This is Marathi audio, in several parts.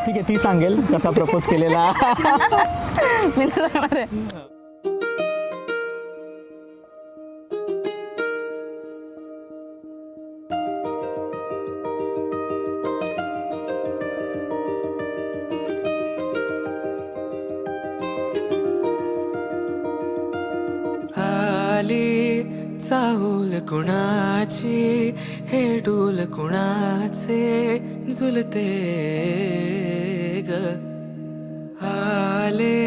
ठीक आहे, ती सांगेल कसा प्रपोज केलेला. मी नाही सांगणार आहे. आली चाहूल कुणाची, हे डोल कुणाचे झुलते ग. आले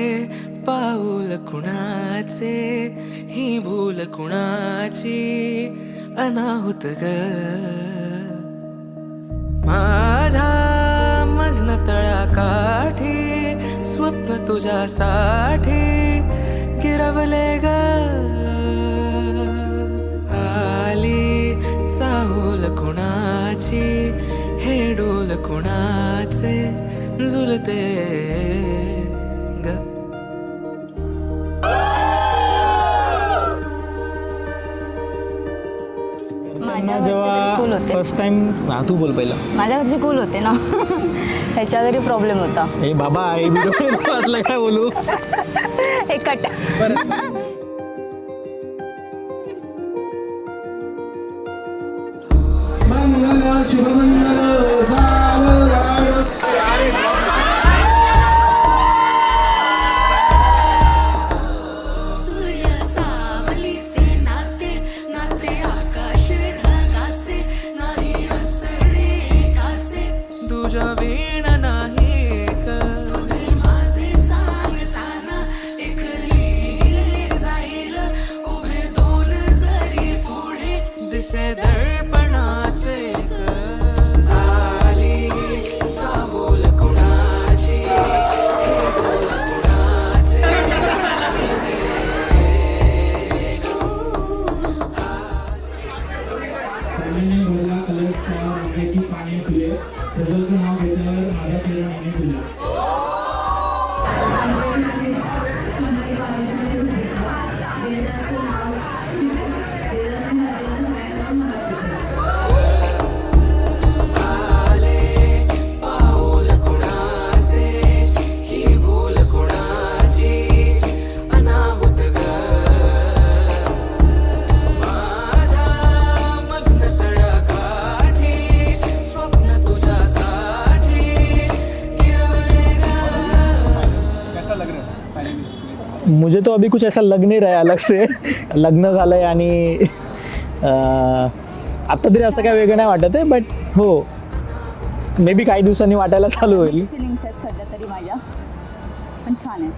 पाऊल कुणाचे, ही भूल कुणाची अनाहुत ग. माझ्या मग्न तळाकाठी स्वप्न तुझ्यासाठी गिरवले ग. आली चाहूल कुणाची, हे डोल कुणाचे झुलते ग. जेव्हा कूल होते. फर्स्ट टाइम तू बोल पहिलं. माझ्या घरचे कूल होते ना. ह्याच्या घरी प्रॉब्लेम होता. ए बाबा, आई व्हिडिओ वाचला काय बोलू. एक कट. मंगल शुभ मंगल सावधान. सूर्य सावलीचे नाते, नाते आकाश ढगाचे, नाही असणे काचे. तुझ्या वीण नाही ग. तुझे माझे सांगताना एक लिहिले जाईल, उभे दोन जरी पुढे दिसे दर्पणात ग. आली चाहूल कुणाची, हे डोल कुणाचे सगळ्यांनी भरला कलर्सचा रंगाची पाणी फुले, त्याचं नाव घेतल्यावर माझ्या प्रिय पाणी फुले. पाऊल कुणाचे, ही भूल कुणाची अनाहुत ग. माझ्या मग्न तळाकाठी स्वप्न तुझ्यासाठी गिरवले ग. मुझे तो अभी कुछ ऐसा लग नहीं रहा है अलग से. लग्न झालंय आणि आत्ता तरी असं काय वेगळं नाही वाटत आहे, बट हो मे बी काही दिवसांनी वाटायला चालू होईल. फिलिंग्स आहेत सध्या तरी माझ्या, पण छान आहे.